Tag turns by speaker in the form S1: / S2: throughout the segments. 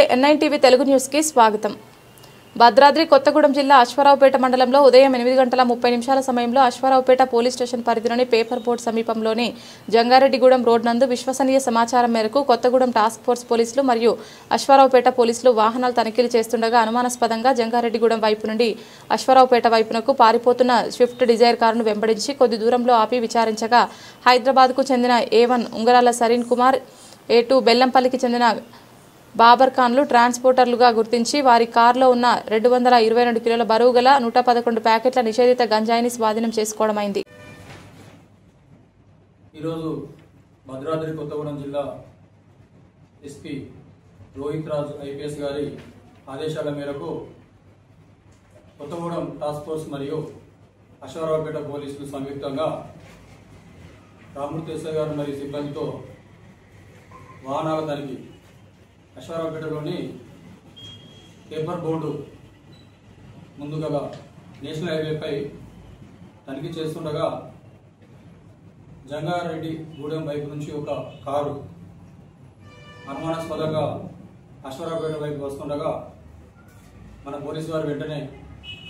S1: N9 TV Telugu news కి స్వాగతం. భద్రాద్రి కొత్తగూడెం జిల్లా అశ్వారావుపేట మండలంలో ఉదయం 8:30 సమయంలో అశ్వారావుపేట పోలీస్ స్టేషన్ పరిధిలోని పేపర్ బోర్డ్ సమీపంలోని జంగారెడ్డిగూడెం రోడ్ నందు విశ్వసనీయ సమాచారం మేరకు కొత్తగూడెం టాస్క్ ఫోర్స్ పోలీసులు మరియు అశ్వారావుపేట పోలీసులు వాహనాలు తనిఖీలు చేస్తుండగా అనుమానాస్పదంగా జంగారెడ్డిగూడెం వైపు నుండి అశ్వారావుపేట వైపునకు పారిపోతున్న స్విఫ్ట్ డిజైర్ కారును వెంబడించి కొద్ది దూరంలో ఆపి విచారించగా హైదరాబాద్కు చెందిన A1 ఉంగరాల సరీన్ కుమార్, A2 బెల్లంపల్లికి చెందిన బాబర్ ఖాన్లు ట్రాన్స్పోర్టర్లుగా గుర్తించి వారి కారులో ఉన్న 222 కిలోల బరువు గల 111 ప్యాకెట్ల నిషేధిత గంజాయిని స్వాధీనం చేసుకోవడమైంది.
S2: ఈరోజు భద్రాద్రి కొత్తగూడెం జిల్లా ఎస్పీ రోహిత్ రాజ్ ఐపీఎస్ గారి ఆదేశాల మేరకు కొత్తగూడెం టాస్క్ ఫోర్స్ మరియు అశ్వారావుపేట పోలీసులు సంయుక్తంగా రామూర్తి ఎస్ఐ గారు మరియు సిబ్బందితో వాహనాల తనిఖీ అశ్వారావుపేటలోని పేపర్ బోర్డు ముందు గల నేషనల్ హైవేపై తనిఖీ చేస్తుండగా జంగారెడ్డిగూడెం వైపు నుంచి ఒక కారు అనుమానాస్పదంగా అశ్వారావుపేట వైపు వస్తుండగా మన పోలీసు వారు వెంటనే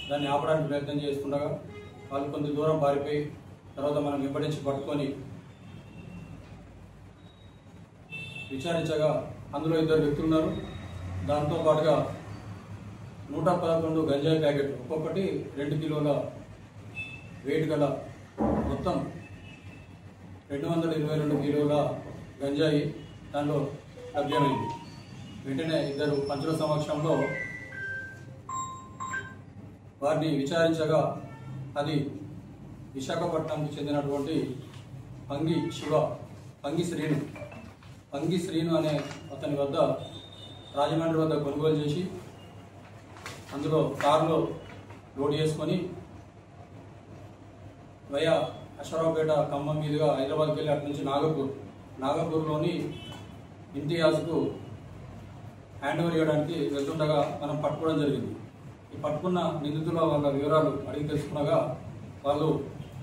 S2: దాన్ని ఆపడానికి ప్రయత్నం చేస్తుండగా వాళ్ళు కొంత దూరం పారిపోయి తర్వాత మనం వెంబడించి పట్టుకొని విచారించగా అందులో 2 వ్యక్తులు ఉన్నారు. దాంతో పాటుగా 111 గంజాయి ప్యాకెట్ ఒక్కొక్కటి 2 కిలోల వెయిట్ గల మొత్తం 222 కిలోల గంజాయి దానిలో లభ్యమైంది. వెంటనే 2 పంచుల సమక్షంలో వారిని విచారించగా అది విశాఖపట్నంకు చెందినటువంటి పంగి శ్రీను అనే అతని వద్ద రాజమండ్రి వద్ద కొనుగోలు చేసి అందులో కారులో లోడ్ చేసుకొని వయా అశ్వారావుపేట ఖమ్మం మీదుగా హైదరాబాద్కి వెళ్ళి అటు నుంచి నాగపూర్లోని ఇంతియాజ్కు హ్యాండ్ ఓవర్ చేయడానికి వెళ్తుండగా మనం పట్టుకోవడం జరిగింది. ఈ పట్టుకున్న నిందితుల వాళ్ళ వివరాలు అడిగి తెలుసుకునగా వాళ్ళు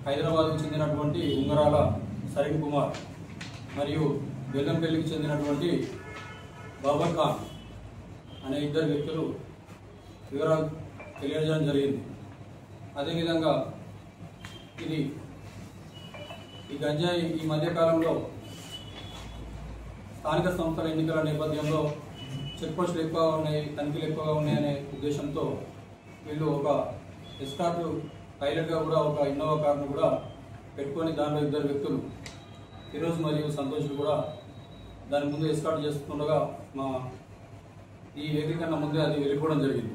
S2: హైదరాబాద్కు చెందినటువంటి ఉంగరాల సరీన్ కుమార్ మరియు బెల్లంపల్లికి చెందినటువంటి బాబర్ ఖాన్ అనే 2 వ్యక్తులు వివరాలు తెలియజేయడం జరిగింది. అదేవిధంగా ఈ గంజాయి ఈ మధ్యకాలంలో స్థానిక సంస్థల ఎన్నికల నేపథ్యంలో చెక్ పోస్టులు ఎక్కువగా ఉన్నాయి, తనిఖీలు ఎక్కువగా ఉన్నాయనే ఉద్దేశంతో వీళ్ళు ఒక ఎస్కార్ట్ పైలట్గా కూడా ఒక ఇన్నోవా కార్ను కూడా పెట్టుకొని దానిలో 2 వ్యక్తులు ఫిరోజ్ మరియు సంతోష్ కూడా దాని ముందు ఎస్కార్ట్ చేస్తుండగా ఈ వెహికల్ కన్నా ముందే అది వెళ్ళిపోవడం జరిగింది.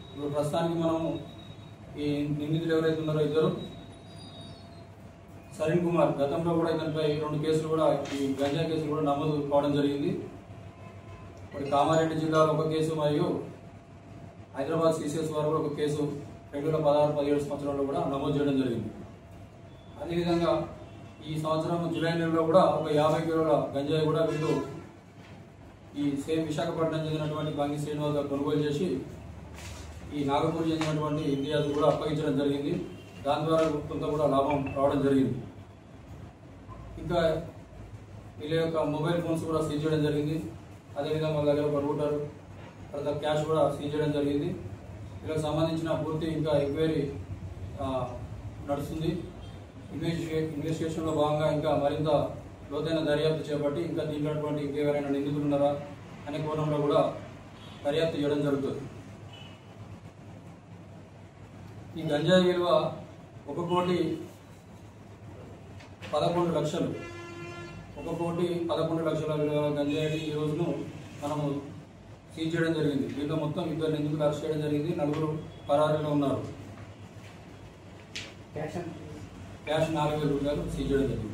S2: ఇప్పుడు ప్రస్తుతానికి మనము ఈ నిందితులు ఎవరైతే ఉన్నారో 2 సరీన్ కుమార్ గతంలో కూడా ఇతనిపై 2 కేసులు కూడా ఈ గంజాయి కేసులు కూడా నమోదు కావడం జరిగింది. ఇప్పుడు కామారెడ్డి జిల్లాలో ఒక కేసు మరియు హైదరాబాద్ సిసిఎస్ వారు కూడా ఒక కేసు 2016-17 సంవత్సరాల్లో కూడా నమోదు చేయడం జరిగింది. అదేవిధంగా ఈ సంవత్సరం జూలై నెలలో కూడా ఒక 50 కిలోల గంజాయి కూడా వీళ్ళు ఈ సేమ్ విశాఖపట్నం చెందినటువంటి పంగి శ్రీను వద్ద కొనుగోలు చేసి ఈ నాగపూర్ చెందినటువంటి ఇండియాకు కూడా అప్పగించడం జరిగింది. దాని ద్వారా కొంత కూడా లాభం రావడం జరిగింది. ఇంకా వీళ్ళ యొక్క మొబైల్ ఫోన్స్ కూడా సీజ్ చేయడం జరిగింది. అదేవిధంగా వాళ్ళ దగ్గర ఒక రూటర్ తర్వాత క్యాష్ కూడా సీజ్ చేయడం జరిగింది. వీళ్ళకి సంబంధించిన పూర్తి ఇంకా ఎంక్వైరీ నడుస్తుంది. ఇన్వెస్టిగేషన్లో భాగంగా ఇంకా మరింత లోతైన దర్యాప్తు చేపట్టి ఇంకా దీంట్లో ఇంకెవరైనా నిందితులు ఉన్నారా అనే కోణంలో కూడా దర్యాప్తు చేయడం జరుగుతుంది. ఈ గంజాయి విలువ 1,11,00,000 విలువ గంజాయి ఈ రోజును మనము సీజ్ చేయడం జరిగింది. దీంట్లో మొత్తం 2 నిందితులు అరెస్ట్ చేయడం జరిగింది. 4 పరారీలో ఉన్నారు. క్యాష్ 4,000 రూపాయలు సీజ్ చేయడం జరిగింది.